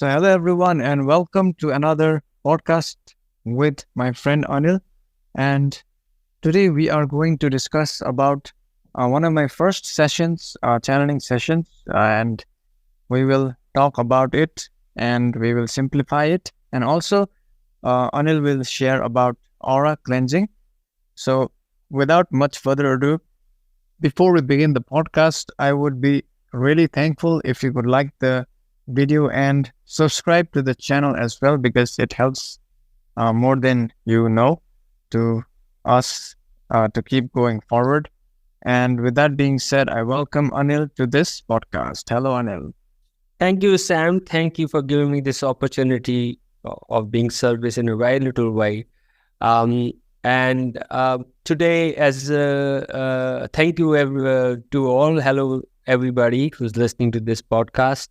So, hello everyone, and welcome to another podcast with my friend Anil. And today we are going to discuss about one of my first sessions, channeling sessions, and we will talk about it and we will simplify it. And also, Anil will share about aura cleansing. So, without much further ado, before we begin the podcast, I would be really thankful if you could like the video and subscribe to the channel as well because it helps more than you know to us to keep going forward. And with that being said, I welcome Anil to this podcast. Hello, Anil. Thank you, Sam. Thank you for giving me this opportunity of being service in a very little way. And today, as thank you to all. Hello, everybody who's listening to this podcast.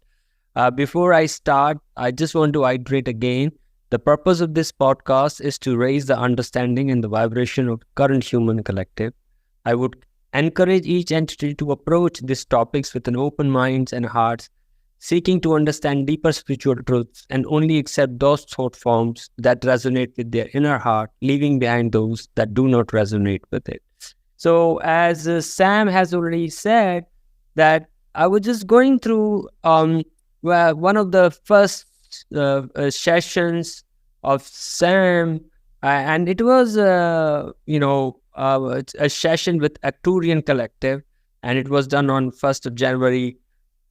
Before I start, I just want to iterate again. The purpose of this podcast is to raise the understanding and the vibration of current human collective. I would encourage each entity to approach these topics with an open minds and hearts, seeking to understand deeper spiritual truths and only accept those thought forms that resonate with their inner heart, leaving behind those that do not resonate with it. So, as Sam has already said, that I was just going through one of the first sessions of Sam, and it was a session with Acturian Collective, and it was done on 1st of January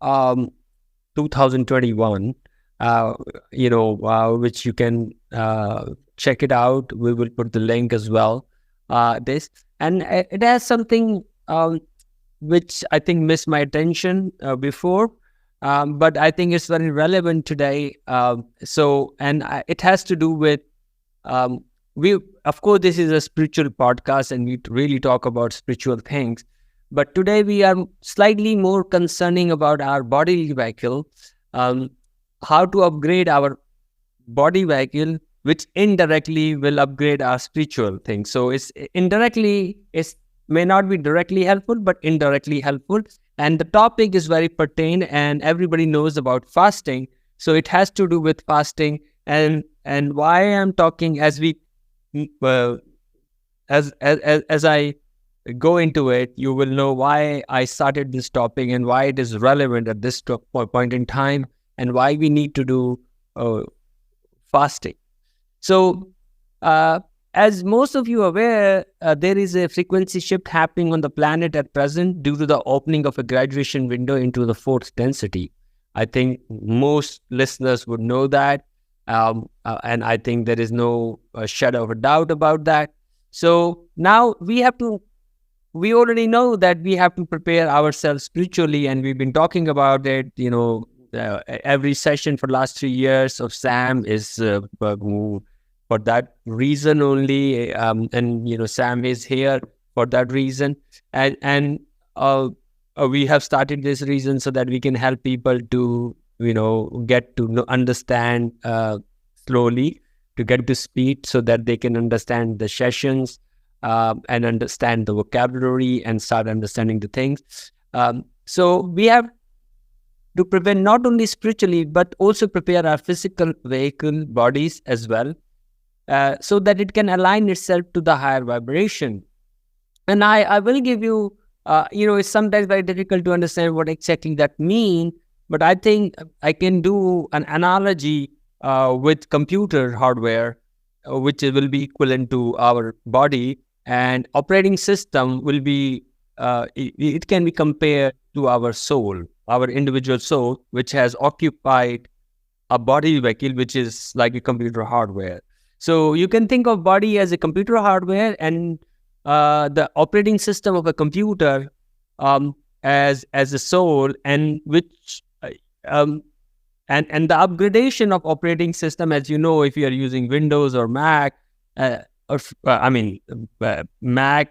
2021, which you can check it out. We will put the link as well. It has something which I think missed my attention before, but I think it's very relevant today. It has to do with of course, this is a spiritual podcast, and we really talk about spiritual things. But today we are slightly more concerning about our body vehicle, how to upgrade our body vehicle, which indirectly will upgrade our spiritual thing. So it's may not be directly helpful, but indirectly helpful. And the topic is very pertinent, and everybody knows about fasting. So it has to do with fasting, and why I'm talking as I go into it, you will know why I started this topic and why it is relevant at this point in time, and why we need to do fasting. So, as most of you are aware, there is a frequency shift happening on the planet at present due to the opening of a graduation window into the fourth density. I think most listeners would know that, and I think there is no shadow of a doubt about that. So now we already know that we have to prepare ourselves spiritually, and we've been talking about it. Every session for the last 3 years of Sam is for that reason only, Sam is here for that reason, and we have started this reason so that we can help people to get to understand slowly, to get to speed, so that they can understand the sessions and understand the vocabulary and start understanding the things. So we have to prepare not only spiritually, but also prepare our physical vehicle bodies as well, so that it can align itself to the higher vibration. And I will give you, it's sometimes very difficult to understand what exactly that means, but I think I can do an analogy with computer hardware, which will be equivalent to our body, and operating system will be, it can be compared to our soul, our individual soul, which has occupied a body vehicle, which is like a computer hardware. So you can think of body as a computer hardware, and the operating system of a computer as a soul, and which and the upgradation of operating system, as you know, if you are using Windows or Mac, Mac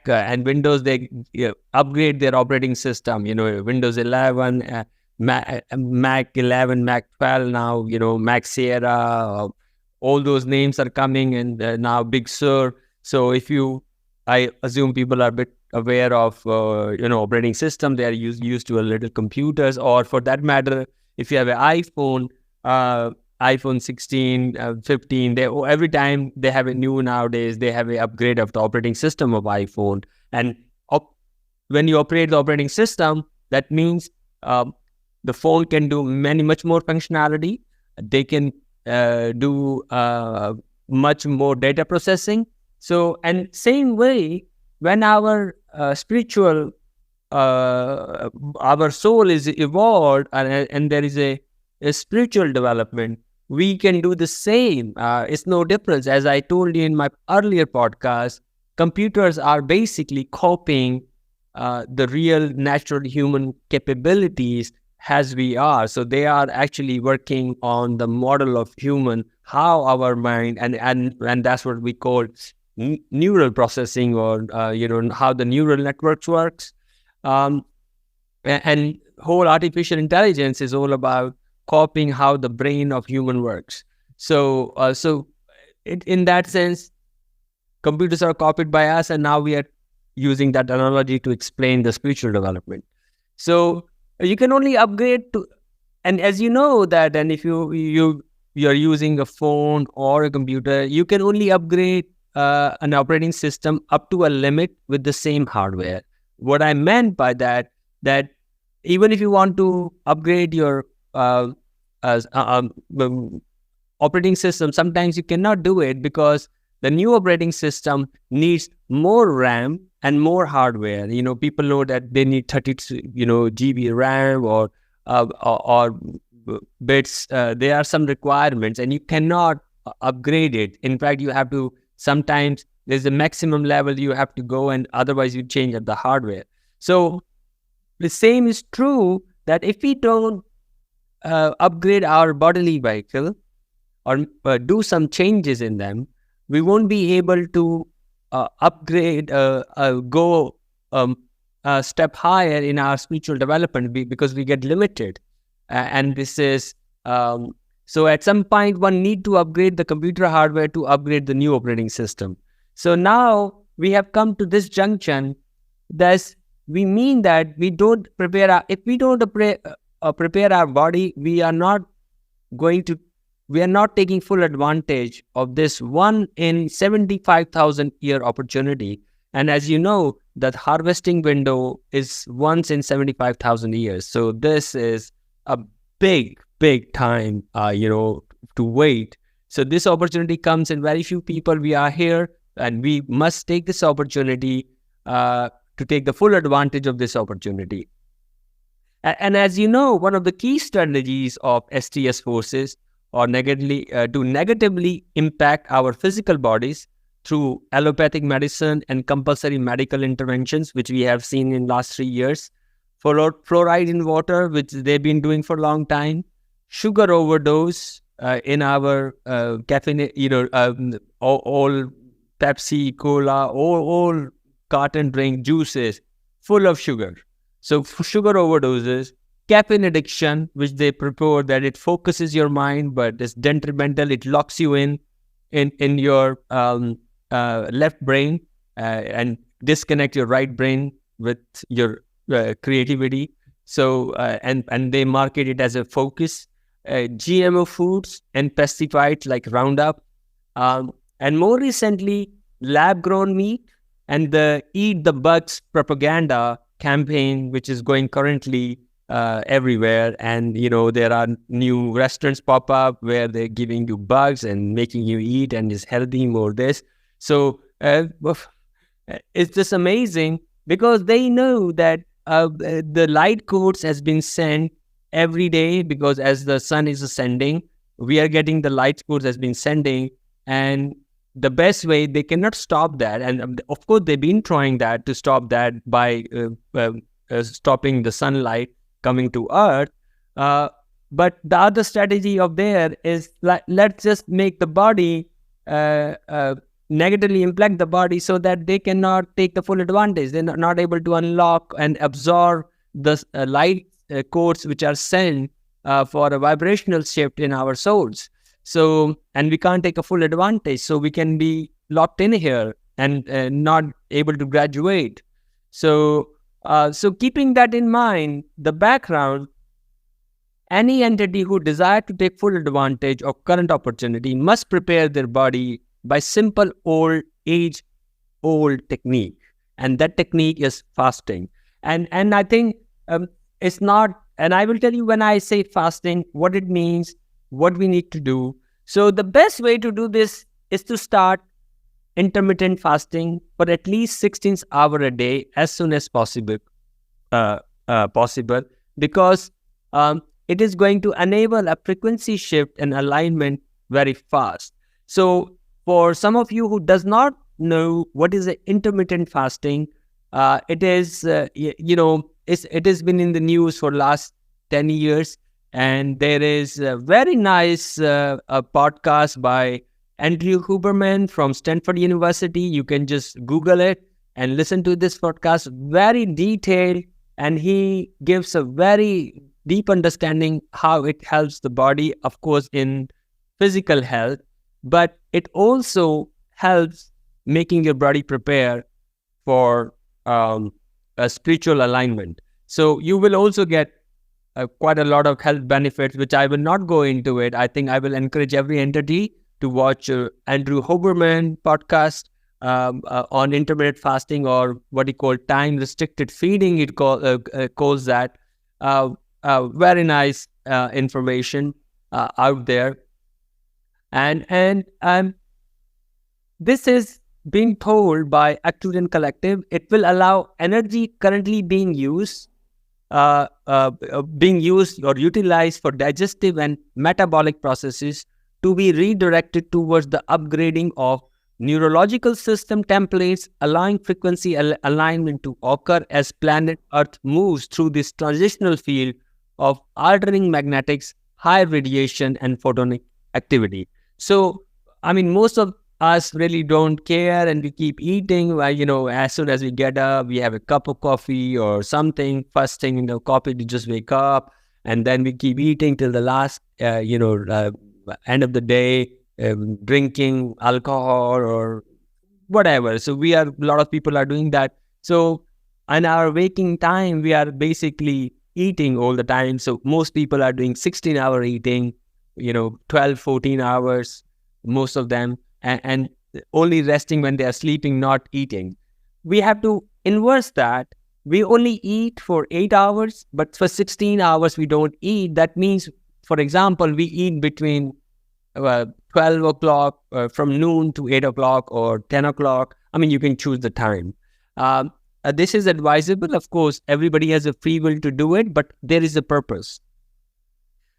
and Windows, they upgrade their operating system. Windows 11, Mac 11, Mac 12 now. Mac Sierra. All those names are coming, and now Big Sur. So I assume people are a bit aware of operating system. They are used to a little computers, or for that matter, if you have an iPhone, iPhone 16, 15, every time they have a new nowadays, they have an upgrade of the operating system of iPhone. And when you operate the operating system, that means the phone can do much more functionality. They can do much more data processing. So, and same way, when our spiritual, our soul is evolved, and there is a spiritual development, we can do the same. It's no difference. As I told you in my earlier podcast, computers are basically copying the real natural human capabilities as we are. So they are actually working on the model of human, how our mind, and that's what we call neural processing, or how the neural networks works. And whole artificial intelligence is all about copying how the brain of human works. So in that sense, computers are copied by us, and now we are using that analogy to explain the spiritual development. So you can only upgrade to, and as you know that, and if you're using a phone or a computer, you can only upgrade an operating system up to a limit with the same hardware. What I meant by that even if you want to upgrade your operating system, sometimes you cannot do it because the new operating system needs more RAM and more hardware. People know that they need 32, GB RAM or bits. There are some requirements, and you cannot upgrade it. In fact, you have to, sometimes there's a maximum level you have to go, and otherwise you change up the hardware. So the same is true that if we don't upgrade our bodily vehicle or do some changes in them, we won't be able to upgrade, go a step higher in our spiritual development because we get limited. And this is, so at some point, one need to upgrade the computer hardware to upgrade the new operating system. So now we have come to this junction. Thus, we mean that we don't prepare if we don't prepare our body, we are not taking full advantage of this 1 in 75,000 year opportunity. And as you know, that harvesting window is once in 75,000 years. So this is a big time, to wait. So this opportunity comes in very few people. We are here, and we must take this opportunity to take the full advantage of this opportunity. And as you know, one of the key strategies of STS forces or to negatively impact our physical bodies through allopathic medicine and compulsory medical interventions, which we have seen in last 3 years. Fluoride in water, which they've been doing for a long time. Sugar overdose in our caffeine, all Pepsi, Cola, all carton drink, juices, full of sugar. So sugar overdoses, caffeine addiction, which they purport that it focuses your mind, but it's detrimental. It locks you in your left brain and disconnect your right brain with your creativity. So and they market it as a focus. GMO foods and pesticides like Roundup, and more recently, lab-grown meat and the Eat the Bugs propaganda campaign, which is going currently everywhere. And, there are new restaurants pop up where they're giving you bugs and making you eat and is healthy, more this. So it's just amazing because they know that the light codes has been sent every day, because as the sun is ascending, we are getting the light codes has been sending, and the best way, they cannot stop that. And of course, they've been trying that to stop that by stopping the sunlight coming to Earth. But the other strategy of there is let's just make the body negatively impact the body so that they cannot take the full advantage. They're not able to unlock and absorb the light codes which are sent for a vibrational shift in our souls. So, and we can't take a full advantage. So we can be locked in here and not able to graduate. So keeping that in mind, the background, any entity who desire to take full advantage of current opportunity must prepare their body by simple old technique, and that technique is fasting. And I think it's not. And I will tell you, when I say fasting, what it means, what we need to do. So the best way to do this is to start intermittent fasting for at least 16 hours a day as soon as possible, because it is going to enable a frequency shift and alignment very fast. So for some of you who does not know what is intermittent fasting, it is it has been in the news for last 10 years, and there is a very nice a podcast by Andrew Huberman from Stanford University. You can just Google it and listen to this podcast, very detailed, and he gives a very deep understanding how it helps the body, of course, in physical health, but it also helps making your body prepare for a spiritual alignment. So you will also get quite a lot of health benefits, which I will not go into it. I think I will encourage every entity to watch Andrew Huberman podcast on intermittent fasting, or what he called time restricted feeding. It calls that very nice information out there, and this is being told by Acturian Collective. It will allow energy currently being used or utilized for digestive and metabolic processes to be redirected towards the upgrading of neurological system templates, allowing frequency alignment to occur as planet Earth moves through this transitional field of altering magnetics, high radiation, and photonic activity. So, I mean, most of us really don't care, and we keep eating. As soon as we get up, we have a cup of coffee or something. First thing, coffee to just wake up, and then we keep eating till the last, end of the day, drinking alcohol or whatever. So a lot of people are doing that. So in our waking time, we are basically eating all the time. So most people are doing 16-hour eating, 12, 14 hours, most of them, and only resting when they are sleeping, not eating. We have to inverse that. We only eat for 8 hours, but for 16 hours, we don't eat. That means, for example, we eat between 12 o'clock, from noon to 8 o'clock or 10 o'clock. I mean, you can choose the time. This is advisable. Of course, everybody has a free will to do it, but there is a purpose.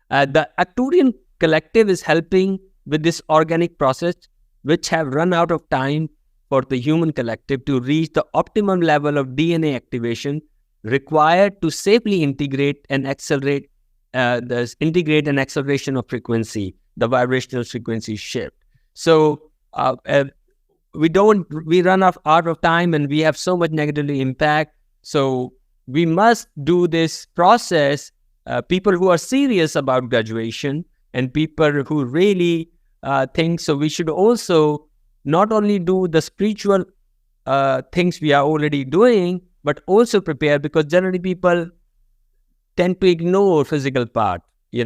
The Acturian Collective is helping with this organic process, which have run out of time for the human collective to reach the optimum level of DNA activation required to safely integrate and accelerate an acceleration of frequency, the vibrational frequency shift. So we run out of time, and we have so much negatively impact. So we must do this process. People who are serious about graduation and people who really think so, we should also not only do the spiritual things we are already doing, but also prepare, because generally people tend to ignore physical part. I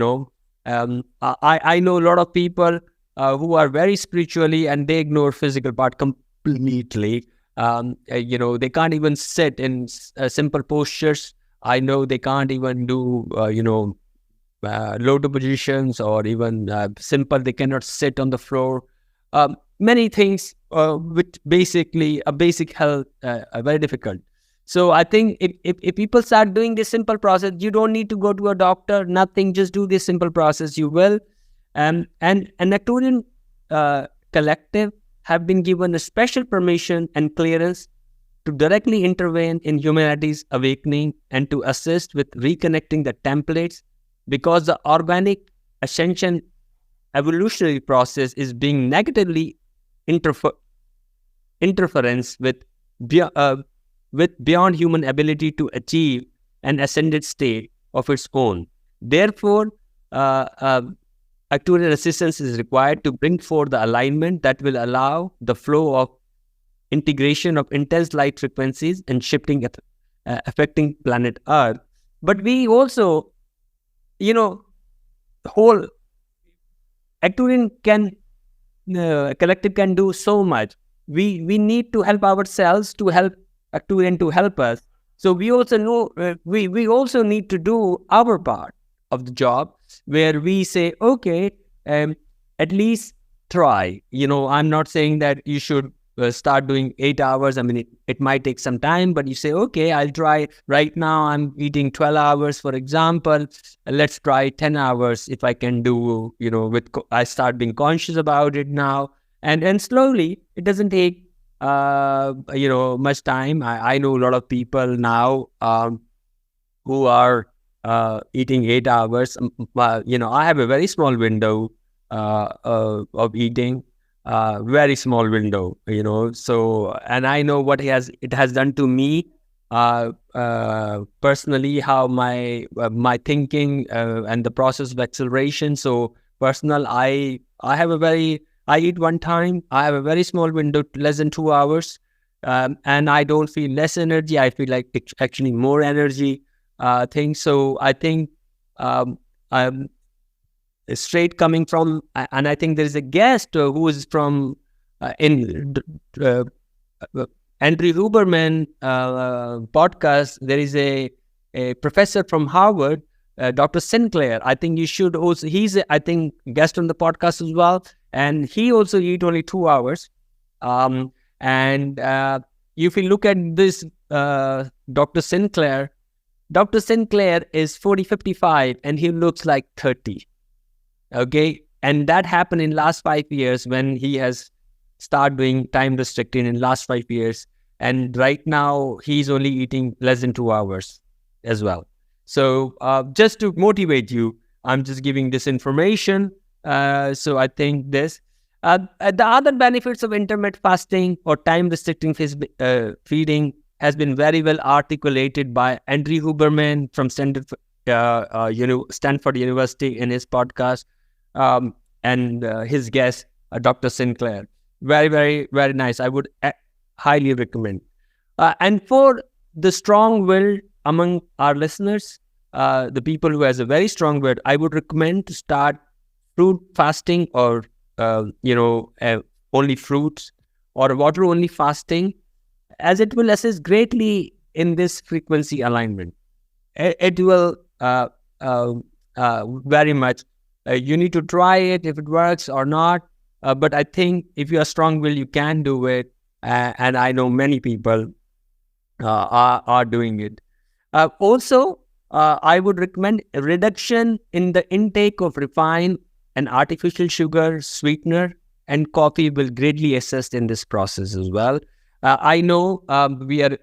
know a lot of people who are very spiritually, and they ignore physical part completely. They can't even sit in simple postures. I know they can't even do lotus positions, or even simple. They cannot sit on the floor. Many things which basically a basic health are very difficult. So I think if people start doing this simple process, you don't need to go to a doctor, nothing. Just do this simple process. You will. And Acturian Collective have been given a special permission and clearance to directly intervene in humanity's awakening and to assist with reconnecting the templates, because the organic ascension evolutionary process is being negatively interference with beyond human ability to achieve an ascended state of its own. Therefore, Acturian assistance is required to bring forth the alignment that will allow the flow of integration of intense light frequencies and shifting affecting planet Earth. But we also, whole Actuarian can collective can do so much. We need to help ourselves to help Actuarian to help us. So we also know we also need to do our part of the job, where we say, okay, at least try. I'm not saying that you should start doing 8 hours. I mean, it might take some time, but you say, okay, I'll try. Right now I'm eating 12 hours, for example. Let's try 10 hours if I can do, I start being conscious about it now. And slowly, it doesn't take, much time. I know a lot of people now who are eating 8 hours. I have a very small window of eating, very small window, so, and I know what it has done to me personally, how my thinking and the process of acceleration. So personal, I eat one time, I have a very small window, less than 2 hours, and I don't feel less energy, I feel like it's actually more energy thing. So I think I'm straight coming from, and I think there is a guest who is from in Andrew Huberman podcast. There is a professor from Harvard, Dr. Sinclair. I think you should also, he's I think guest on the podcast as well, and he also eat only 2 hours. And if you look at this Dr. Sinclair is 40-55 and he looks like 30. Okay, and that happened in last 5 years, when he has started doing time restricted in last 5 years, and right now he's only eating less than 2 hours as well. So just to motivate you, I'm just giving this information. So I think this the other benefits of intermittent fasting or time restricting feeding has been very well articulated by Andrew Huberman from Stanford University in his podcast, and his guest, Dr. Sinclair. Very, very, very nice. I would highly recommend. And for the strong will among our listeners, the people who has a very strong will, I would recommend to start fruit fasting, or only fruits, or water only fasting, as it will assist greatly in this frequency alignment. It will very much. You need to try it if it works or not. But I think if you are strong will, you can do it. And I know many people are doing it. Also, I would recommend a reduction in the intake of refined and artificial sugar, sweetener, and coffee will greatly assist in this process as well. I know we are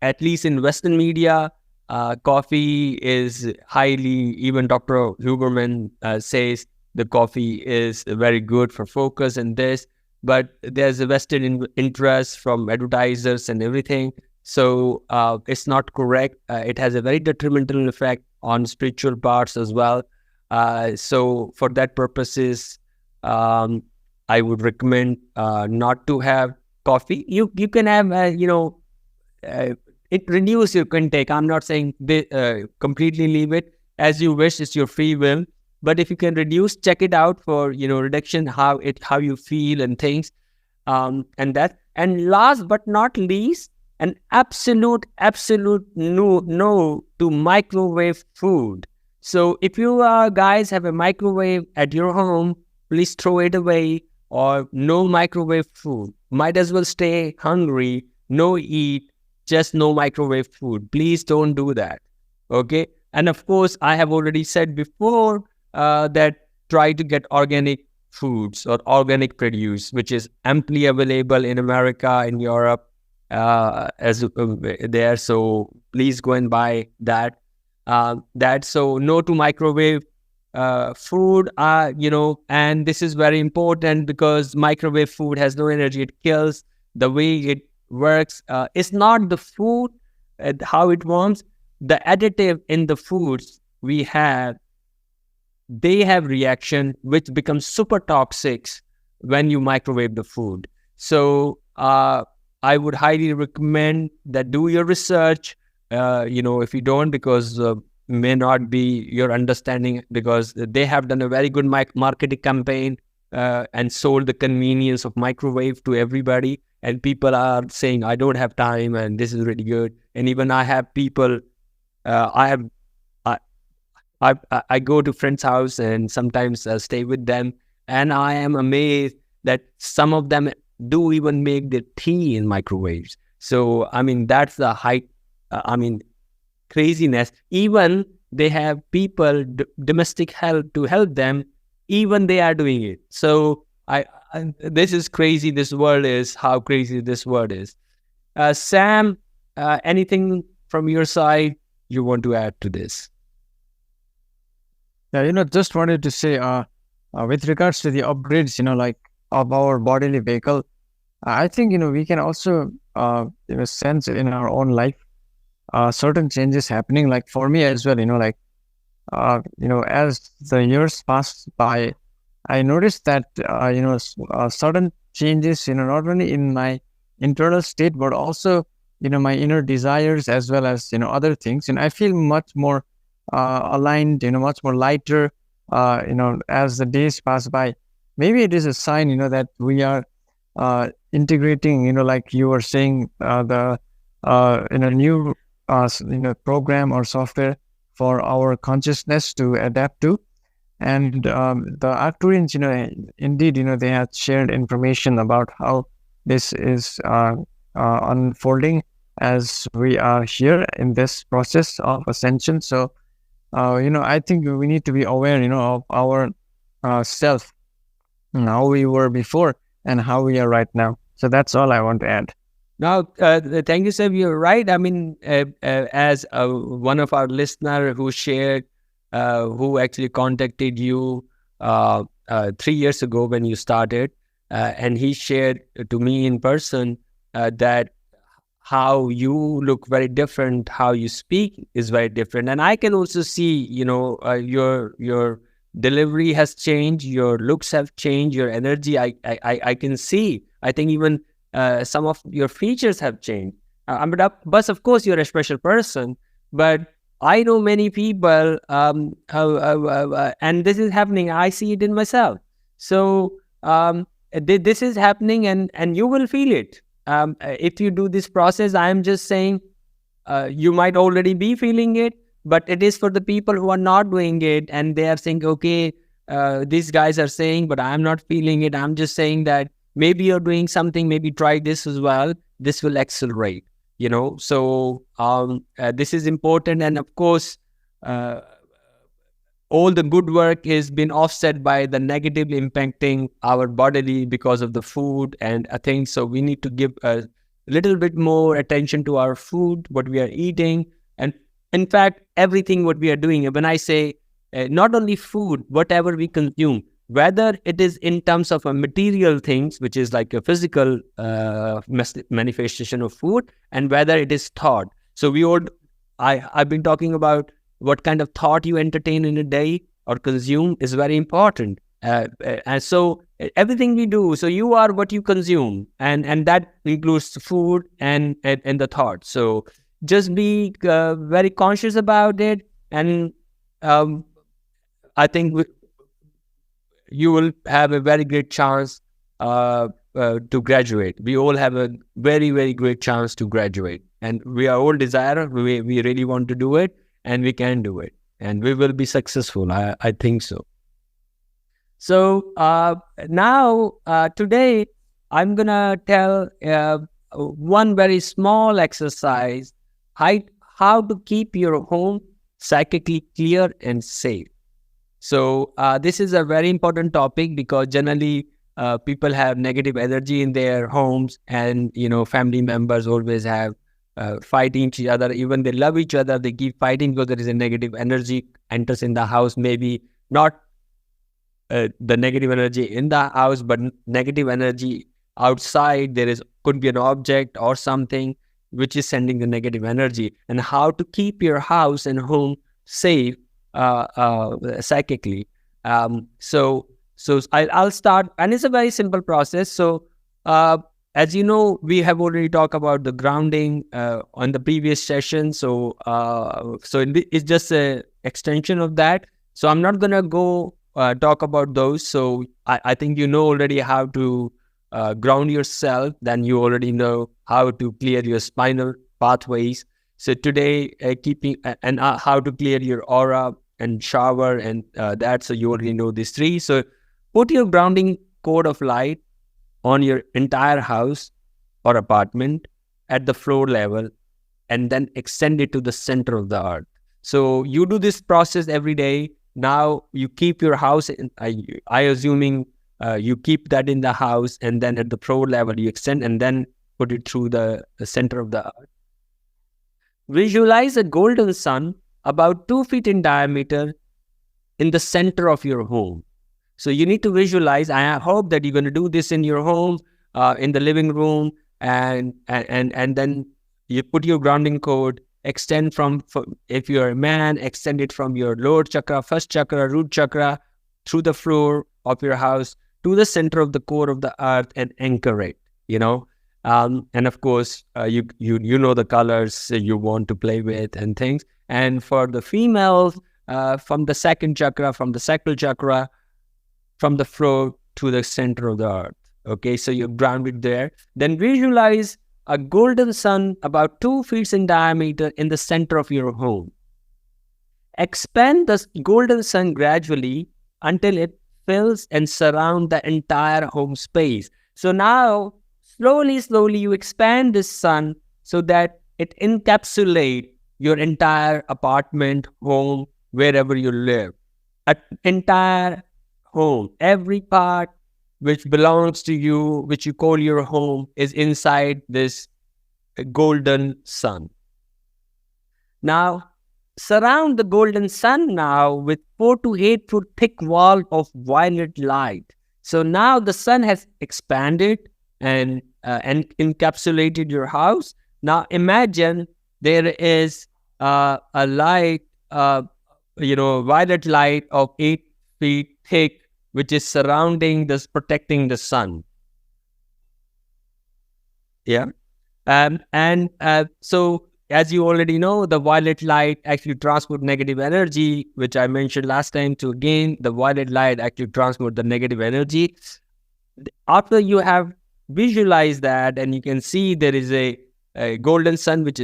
at least in Western media, coffee is highly, even Dr. Huberman says the coffee is very good for focus and this, but there's a vested interest from advertisers and everything. So it's not correct. It has a very detrimental effect on spiritual parts as well. So for that purposes, I would recommend not to have coffee. You can have, it reduce your intake. I'm not saying completely leave it, as you wish. It's your free will. But if you can reduce, check it out for reduction, how you feel and things, and that. And last but not least, an absolute no to microwave food. So if you guys have a microwave at your home, please throw it away, or no microwave food. Might as well stay hungry, no eat, just no microwave food. Please don't do that. Okay. And of course, I have already said before that try to get organic foods or organic produce, which is amply available in America, in Europe, as there. So please go and buy that. So no to microwave food, and this is very important because microwave food has no energy. It kills. The way it works, it's not the food, how it warms. The additive in the foods we have, they have reaction which becomes super toxic when you microwave the food. So I would highly recommend that do your research. If you don't, because may not be your understanding, because they have done a very good marketing campaign and sold the convenience of microwave to everybody. And people are saying, I don't have time, and this is really good. And even I have people, I have, I, I go to friends' house and sometimes stay with them, and I am amazed that some of them do even make their tea in microwaves. So I mean, that's the height. I mean, craziness. Even they have people, domestic help to help them. Even they are doing it. So this is crazy. This world is how crazy this world is. Sam, anything from your side you want to add to this? Yeah, just wanted to say, with regards to the upgrades, like of our bodily vehicle, I think, we can also, sense in our own life, certain changes happening. Like for me as well, like, as the years pass by, I noticed that, certain changes, not only in my internal state, but also, my inner desires as well as, other things. And I feel much more aligned, much more lighter, as the days pass by. Maybe it is a sign, that we are integrating, like you were saying, the in a new, program or software for our consciousness to adapt to. And the Arcturians, indeed, they had shared information about how this is unfolding as we are here in this process of ascension. So, I think we need to be aware, of our self, and how we were before and how we are right now. So that's all I want to add. Now, thank you, sir. You're right. I mean, as one of our listener who shared, who actually contacted you 3 years ago when you started, and he shared to me in person that how you look very different, how you speak is very different, and I can also see, your delivery has changed, your looks have changed, your energy. I can see. I think even some of your features have changed. But of course, you're a special person. But I know many people, and this is happening. I see it in myself. So this is happening, and you will feel it. If you do this process, I am just saying, you might already be feeling it, but it is for the people who are not doing it, and they are saying, okay, these guys are saying, but I'm not feeling it. I'm just saying that maybe you're doing something, maybe try this as well. This will accelerate, So this is important. And of course, all the good work is been offset by the negative impacting our bodily because of the food and things. So we need to give a little bit more attention to our food, what we are eating, and in fact, everything what we are doing. When I say not only food, whatever we consume, whether it is in terms of a material things, which is like a physical manifestation of food, and whether it is thought. So I've been talking about what kind of thought you entertain in a day or consume is very important. And so everything we do, so you are what you consume, and that includes food and the thought. So just be very conscious about it, and I think you will have a very great chance to graduate. We all have a very, very great chance to graduate, and we are all desire. We really want to do it, and we can do it, and we will be successful. I think so. So now today I'm gonna tell one very small exercise, how to keep your home psychically clear and safe. So this is a very important topic, because generally people have negative energy in their homes, and family members always have fighting each other. Even they love each other, they keep fighting because there is a negative energy enters in the house. Maybe not the negative energy in the house, but negative energy outside. Could be an object or something which is sending the negative energy. And how to keep your house and home safe psychically. So I'll start, and it's a very simple process. So as you know, we have already talked about the grounding on the previous session. So, it's just a extension of that. So I'm not gonna go talk about those. So I think you know already how to ground yourself. Then you already know how to clear your spinal pathways. So today, keeping and how to clear your aura and shower and that. So you already know these three. So put your grounding code of light on your entire house or apartment at the floor level, and then extend it to the center of the earth. So you do this process every day. Now you keep your house in, I assuming you keep that in the house, and then at the floor level you extend and then put it through the center of the earth. Visualize a golden sun about 2 feet in diameter in the center of your home. So you need to visualize. I hope that you're going to do this in your home, in the living room, and then you put your grounding code. Extend from if you're a man, extend it from your lower chakra, first chakra, root chakra, through the floor of your house to the center of the core of the earth, and anchor it. And of course, you know the colors you want to play with and things. And for the females, from the second chakra, from the sacral chakra, from the floor to the center of the earth. Okay, so you're grounded there. Then visualize a golden sun about 2 feet in diameter in the center of your home. Expand the golden sun gradually until it fills and surrounds the entire home space. So now, slowly, you expand this sun so that it encapsulates your entire apartment, home, wherever you live. An entire home, every part which belongs to you, which you call your home, is inside this golden sun. Now, surround the golden sun now with 4 to 8 foot thick wall of violet light. So now the sun has expanded and encapsulated your house. Now imagine there is a light, violet light of 8 feet thick, which is surrounding this, protecting the sun. Yeah. So as you already know, the violet light actually transports negative energy, which I mentioned last time. So again, the violet light actually transports the negative energy. After you have visualized that, and you can see there is a golden sun which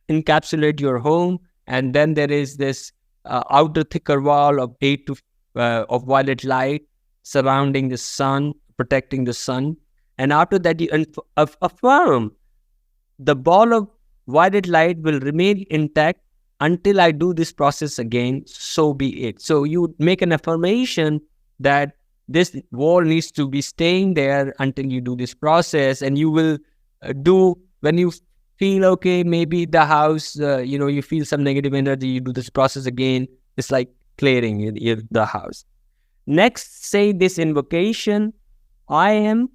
encapsulates your home, and then there is this outer thicker wall of of violet light surrounding the sun, protecting the sun. And after that, you affirm the ball of violet light will remain intact until I do this process again, so be it. So you make an affirmation that this wall needs to be staying there until you do this process. And you will do, when you feel, okay, maybe the house, you feel some negative energy, you do this process again. It's like clearing the house. Next, say this invocation: I am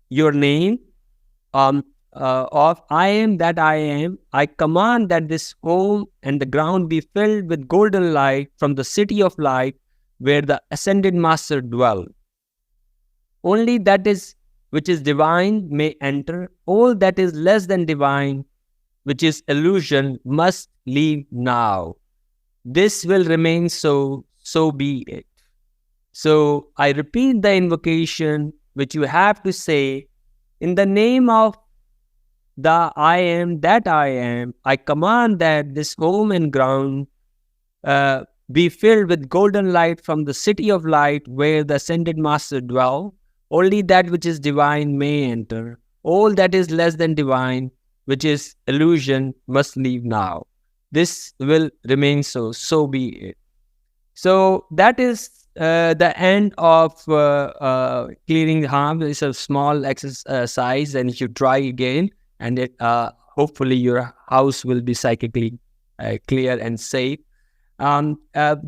your name, of I am that I am. I command that this home and the ground be filled with golden light from the city of light where the ascended master dwell. Only that is which is divine may enter. All that is less than divine, which is illusion, must leave now. This will remain so be it. So I repeat the invocation, which you have to say: in the name of the I am that I am, I command that this home and ground be filled with golden light from the city of light where the ascended master dwell. Only that which is divine may enter. All that is less than divine, which is illusion, must leave now. This will remain so be it. So that is the end of clearing harm. It's a small exercise, and you should try again, and hopefully your house will be psychically clear and safe.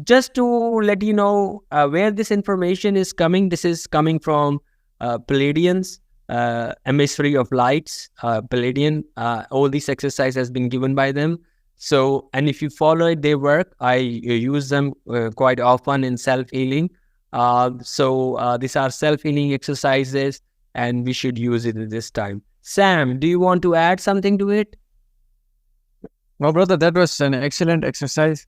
Just to let you know where this information is coming, this is coming from Palladians, emissary of lights, Palladian. All these exercise has been given by them. So, and if you follow it, they work. I use them quite often in self-healing. So these are self-healing exercises, and we should use it at this time. Sam, do you want to add something to it? Well, brother, that was an excellent exercise.